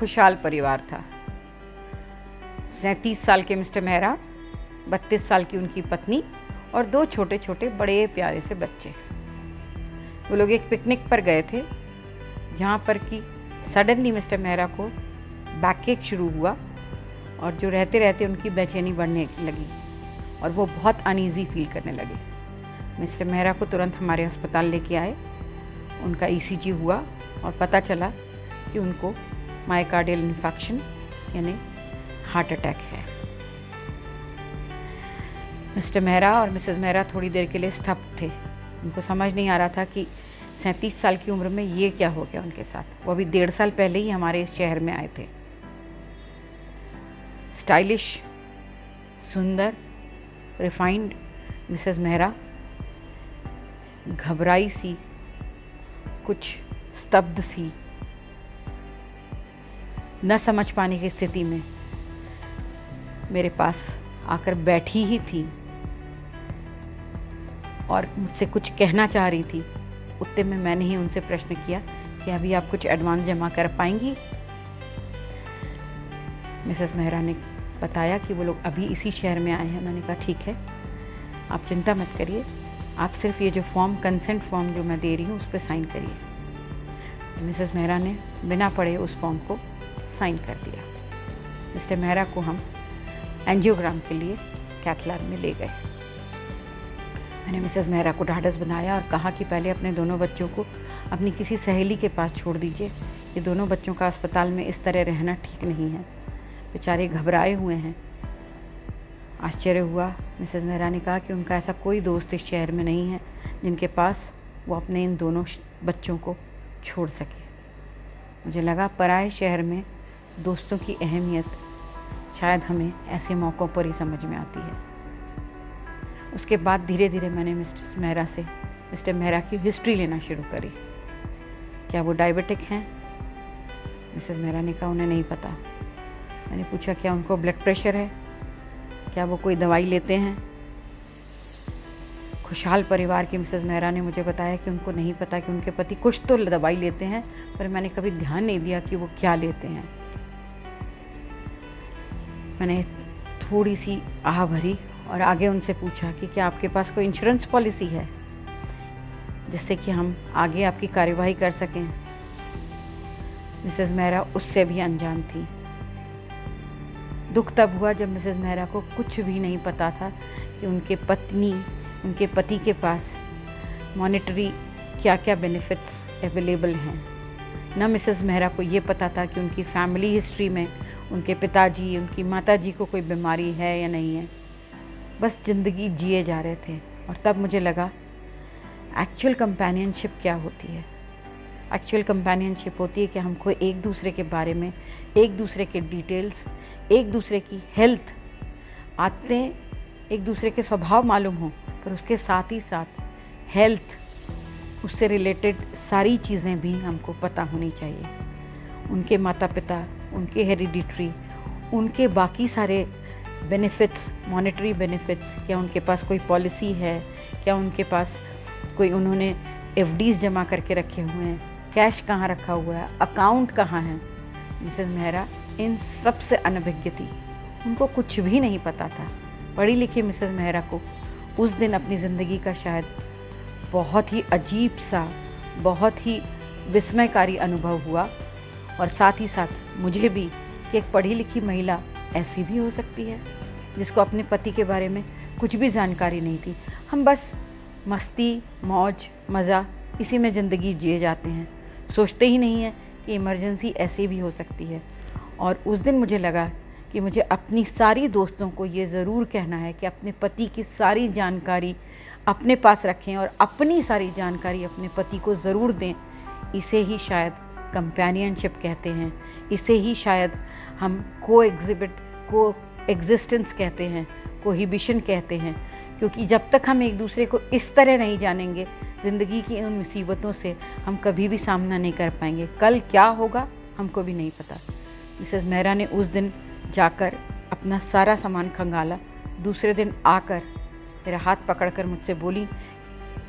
खुशहाल परिवार था। 37 साल के मिस्टर मेहरा, 32 साल की उनकी पत्नी और 2 छोटे छोटे बड़े प्यारे से बच्चे। वो लोग एक पिकनिक पर गए थे जहाँ पर कि सडनली मिस्टर मेहरा को बैकएक शुरू हुआ और जो रहते रहते उनकी बेचैनी बढ़ने लगी और वो बहुत अनईज़ी फील करने लगे। मिस्टर मेहरा को तुरंत हमारे अस्पताल लेके आए। उनका ईसीजी हुआ और पता चला कि उनको मायोकार्डियल इन्फेक्शन यानी हार्ट अटैक है। मिस्टर मेहरा और मिसेस मेहरा थोड़ी देर के लिए स्तब्ध थे। उनको समझ नहीं आ रहा था कि 37 साल की उम्र में ये क्या हो गया उनके साथ। वो अभी 1.5 साल पहले ही हमारे इस शहर में आए थे। स्टाइलिश, सुंदर, रिफाइंड मिसेस मेहरा घबराई सी, कुछ स्तब्ध सी, न समझ पाने की स्थिति में मेरे पास आकर बैठी ही थी और मुझसे कुछ कहना चाह रही थी। उतने में मैंने ही उनसे प्रश्न किया कि अभी आप कुछ एडवांस जमा कर पाएंगी। मिसेस मेहरा ने बताया कि वो लोग अभी इसी शहर में आए हैं। मैंने कहा ठीक है, आप चिंता मत करिए, आप सिर्फ ये जो फॉर्म, कंसेंट फॉर्म जो मैं दे रही हूँ उस पर साइन करिए। मिसेस मेहरा ने बिना पढ़े उस फॉर्म को साइन कर दिया। मिस्टर मेहरा को हम एंजियोग्राम के लिए कैथ लैब में ले गए। मैंने मिसेस मेहरा को ढाढ़स बनाया और कहा कि पहले अपने दोनों बच्चों को अपनी किसी सहेली के पास छोड़ दीजिए। ये दोनों बच्चों का अस्पताल में इस तरह रहना ठीक नहीं है। बेचारे घबराए हुए हैं। आश्चर्य हुआ। मिसेस मेहरा ने कहा कि उनका ऐसा कोई दोस्त इस शहर में नहीं है जिनके पास वो अपने इन दोनों बच्चों को छोड़ सके। मुझे लगा पराए शहर में दोस्तों की अहमियत शायद हमें ऐसे मौक़ों पर ही समझ में आती है। उसके बाद धीरे धीरे मैंने मिस्टर मेहरा की हिस्ट्री लेना शुरू करी। क्या वो डायबिटिक हैं? मिसेस मेहरा ने कहा उन्हें नहीं पता। मैंने पूछा क्या उनको ब्लड प्रेशर है? क्या वो कोई दवाई लेते हैं? खुशहाल परिवार की मिसेस मेहरा ने मुझे बताया कि उनको नहीं पता कि उनके पति कुछ तो दवाई लेते हैं, पर मैंने कभी ध्यान नहीं दिया कि वो क्या लेते हैं। मैंने थोड़ी सी आह भरी और आगे उनसे पूछा कि क्या आपके पास कोई इंश्योरेंस पॉलिसी है जिससे कि हम आगे आपकी कार्यवाही कर सकें। मिसेस मेहरा उससे भी अनजान थी। दुख तब हुआ जब मिसेस मेहरा को कुछ भी नहीं पता था कि उनके पति के पास मॉनेटरी क्या क्या बेनिफिट्स अवेलेबल हैं। न मिसेस मेहरा को ये पता था कि उनकी फैमिली हिस्ट्री में उनके पिताजी, उनकी माताजी को कोई बीमारी है या नहीं है। बस ज़िंदगी जिए जा रहे थे। और तब मुझे लगा एक्चुअल कंपेनियनशिप क्या होती है। एक्चुअल कंपेनियनशिप होती है कि हमको एक दूसरे के बारे में, एक दूसरे के डिटेल्स, एक दूसरे की हेल्थ, आदतें, एक दूसरे के स्वभाव मालूम हो, पर उसके साथ ही साथ हेल्थ, उससे रिलेटेड सारी चीज़ें भी हमको पता होनी चाहिए। उनके माता पिता, उनके हेरिडिटरी, उनके बाकी सारे बेनिफिट्स, मॉनेटरी बेनिफिट्स, क्या उनके पास कोई पॉलिसी है, क्या उनके पास कोई उन्होंने एफडीज जमा करके रखे हुए हैं, कैश कहाँ रखा हुआ है, अकाउंट कहाँ है। मिसेस मेहरा इन सब से अनभिज्ञ थी। उनको कुछ भी नहीं पता था। पढ़ी लिखी मिसेस मेहरा को उस दिन अपनी ज़िंदगी का शायद बहुत ही अजीब सा, बहुत ही विस्मयकारी अनुभव हुआ। और साथ ही साथ मुझे भी कि एक पढ़ी लिखी महिला ऐसी भी हो सकती है जिसको अपने पति के बारे में कुछ भी जानकारी नहीं थी। हम बस मस्ती, मौज, मज़ा, इसी में ज़िंदगी जिए जाते हैं, सोचते ही नहीं हैं कि इमरजेंसी ऐसी भी हो सकती है। और उस दिन मुझे लगा कि मुझे अपनी सारी दोस्तों को ये ज़रूर कहना है कि अपने पति की सारी जानकारी अपने पास रखें और अपनी सारी जानकारी अपने पति को ज़रूर दें। इसे ही शायद कंपेनियनशिप कहते हैं, इसे ही शायद हम को एग्जिस्टेंस कहते हैं, कोहिबिशन कहते हैं। क्योंकि जब तक हम एक दूसरे को इस तरह नहीं जानेंगे, ज़िंदगी की उन मुसीबतों से हम कभी भी सामना नहीं कर पाएंगे। कल क्या होगा हमको भी नहीं पता। मिसेस मेहरा ने उस दिन जाकर अपना सारा सामान खंगाला। दूसरे दिन आकर मेरा हाथ पकड़कर मुझसे बोली,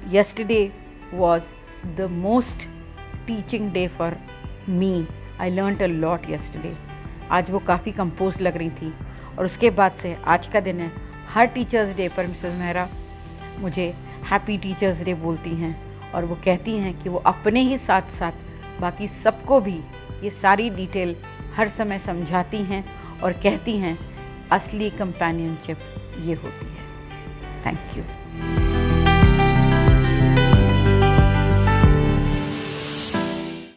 yesterday was the most teaching day for me I learned a lot yesterday. आज वो काफ़ी कंपोज लग रही थी और उसके बाद से आज का दिन है। हर टीचर्स डे पर मिसेस मेहरा मुझे हैप्पी टीचर्स डे बोलती हैं और वो कहती हैं कि वो अपने ही साथ साथ बाकी सबको भी ये सारी डिटेल हर समय समझाती हैं और कहती हैं असली कंपेनियनशिप ये होती है। Thank you.